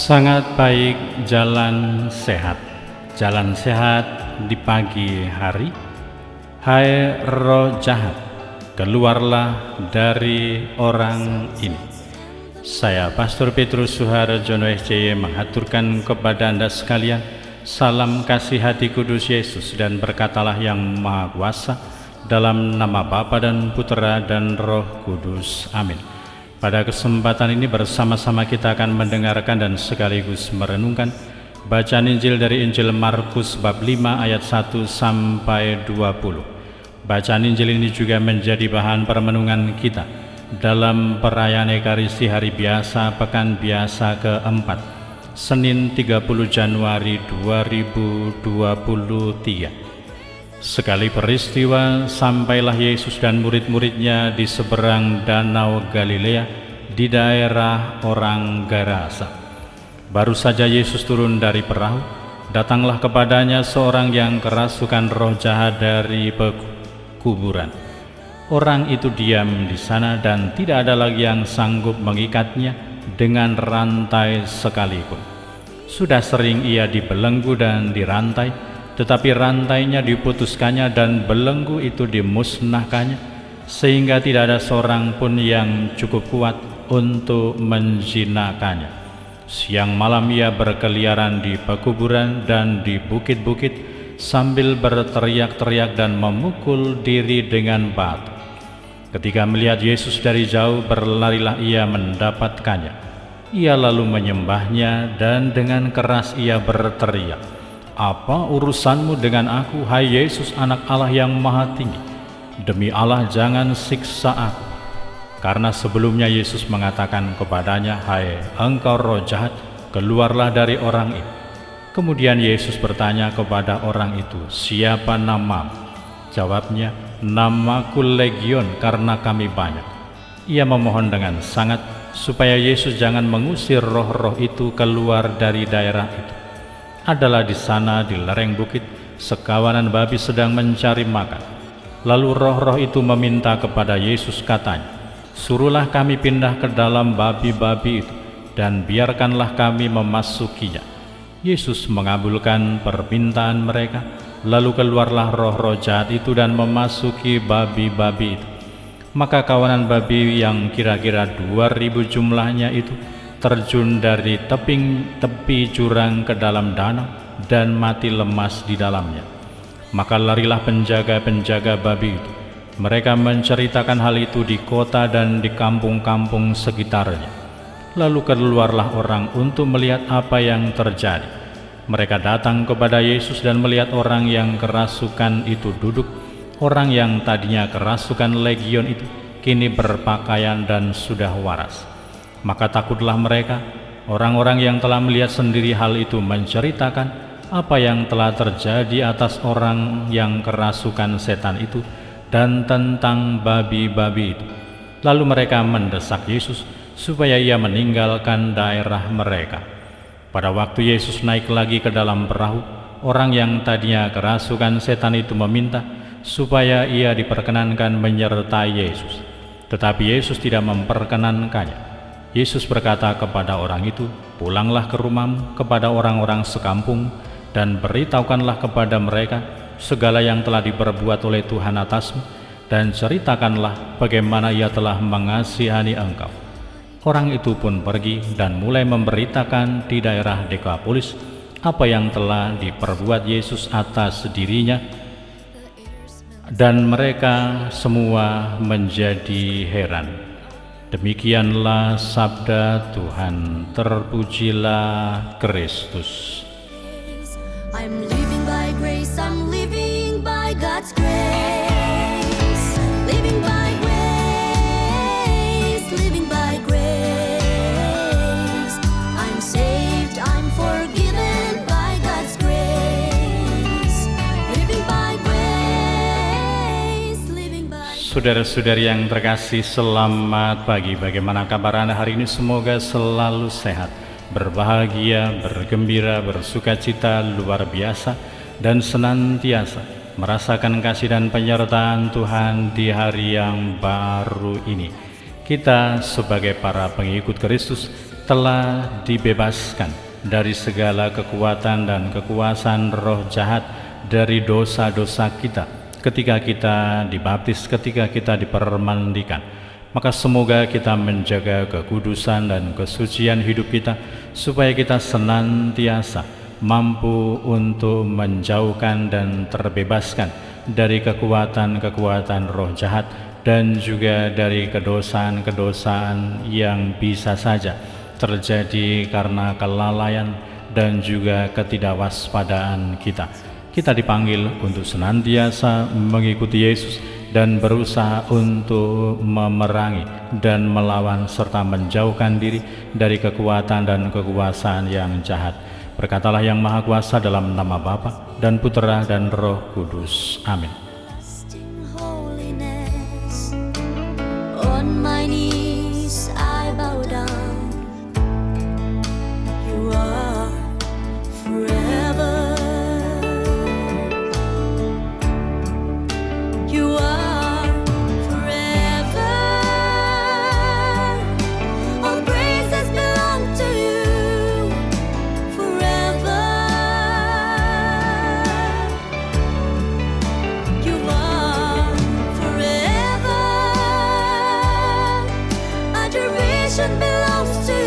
Sangat baik jalan sehat. Jalan sehat di pagi hari. Hai roh jahat, keluarlah dari orang ini. Saya Pastor Petrus Suharjono SCY mengaturkan kepada Anda sekalian salam kasih hati kudus Yesus, dan berkatalah yang Maha Kuasa dalam nama Bapa dan Putera dan Roh Kudus. Amin. Pada kesempatan ini bersama-sama kita akan mendengarkan dan sekaligus merenungkan bacaan Injil dari Injil Markus bab 5 ayat 1 sampai 20. Bacaan Injil ini juga menjadi bahan permenungan kita dalam perayaan Ekaristi hari biasa pekan biasa keempat, Senin 30 Januari 2023. Sekali peristiwa, sampailah Yesus dan murid-muridnya di seberang danau Galilea di daerah orang Gerasa. Baru saja Yesus turun dari perahu, datanglah kepadanya seorang yang kerasukan roh jahat dari kuburan. Orang itu diam di sana dan tidak ada lagi yang sanggup mengikatnya dengan rantai sekalipun. Sudah sering ia dibelenggu dan dirantai, tetapi rantainya diputuskannya dan belenggu itu dimusnahkannya, sehingga tidak ada seorang pun yang cukup kuat untuk menjinakkannya. Siang malam ia berkeliaran di pekuburan dan di bukit-bukit sambil berteriak-teriak dan memukul diri dengan batu. Ketika melihat Yesus dari jauh, berlarilah ia mendapatkannya. Ia lalu menyembahnya dan dengan keras ia berteriak, "Apa urusanmu dengan aku, hai Yesus, anak Allah yang maha tinggi? Demi Allah, jangan siksa aku." Karena sebelumnya Yesus mengatakan kepadanya, "Hai engkau roh jahat, keluarlah dari orang itu." Kemudian Yesus bertanya kepada orang itu, "Siapa namamu?" Jawabnya, "Namaku Legion, karena kami banyak." Ia memohon dengan sangat supaya Yesus jangan mengusir roh-roh itu keluar dari daerah itu. Adalah di sana di lereng bukit sekawanan babi sedang mencari makan. Lalu roh-roh itu meminta kepada Yesus, katanya, "Suruhlah kami pindah ke dalam babi-babi itu dan biarkanlah kami memasukinya." Yesus mengabulkan permintaan mereka. Lalu keluarlah roh-roh jahat itu dan memasuki babi-babi itu. Maka kawanan babi yang kira-kira 2000 jumlahnya itu terjun dari tepi jurang ke dalam danau dan mati lemas di dalamnya. Maka larilah penjaga-penjaga babi itu. Mereka menceritakan hal itu di kota dan di kampung-kampung sekitarnya. Lalu keluarlah orang untuk melihat apa yang terjadi. Mereka datang kepada Yesus dan melihat orang yang kerasukan itu duduk. Orang yang tadinya kerasukan legion itu kini berpakaian dan sudah waras. Maka takutlah mereka. Orang-orang yang telah melihat sendiri hal itu menceritakan apa yang telah terjadi atas orang yang kerasukan setan itu dan tentang babi-babi itu. Lalu mereka mendesak Yesus supaya ia meninggalkan daerah mereka. Pada waktu Yesus naik lagi ke dalam perahu, orang yang tadinya kerasukan setan itu meminta supaya ia diperkenankan menyertai Yesus. Tetapi Yesus tidak memperkenankannya. Yesus berkata kepada orang itu, "Pulanglah ke rumahmu kepada orang-orang sekampung dan beritahukanlah kepada mereka segala yang telah diperbuat oleh Tuhan atasmu, dan ceritakanlah bagaimana ia telah mengasihani engkau." Orang itu pun pergi dan mulai memberitakan di daerah Dekapolis apa yang telah diperbuat Yesus atas dirinya, dan mereka semua menjadi heran. Demikianlah sabda Tuhan. Terpujilah Kristus. I'm living by grace, I'm living by God's grace. Living by grace, living by grace. I'm saved, I'm forgiven by God's grace. Living by grace, living by grace. Saudara-saudari yang terkasih, selamat pagi. Bagaimana kabar Anda hari ini? Semoga selalu sehat, berbahagia, bergembira, bersukacita luar biasa, dan senantiasa merasakan kasih dan penyertaan Tuhan di hari yang baru ini. Kita sebagai para pengikut Kristus telah dibebaskan dari segala kekuatan dan kekuasaan roh jahat dari dosa-dosa kita ketika kita dibaptis, ketika kita dipermandikan. Maka semoga kita menjaga kekudusan dan kesucian hidup kita, supaya kita senantiasa mampu untuk menjauhkan dan terbebaskan dari kekuatan-kekuatan roh jahat dan juga dari kedosaan-kedosaan yang bisa saja terjadi karena kelalaian dan juga ketidakwaspadaan kita. Kita dipanggil untuk senantiasa mengikuti Yesus dan berusaha untuk memerangi dan melawan serta menjauhkan diri dari kekuatan dan kekuasaan yang jahat. Berkatalah Yang Maha Kuasa dalam nama Bapa dan Putera dan Roh Kudus. Amin. Holiness, on my knees I bow down. You are forever. You are forever. All praises belong to you forever. You are forever. Adoration belongs to you.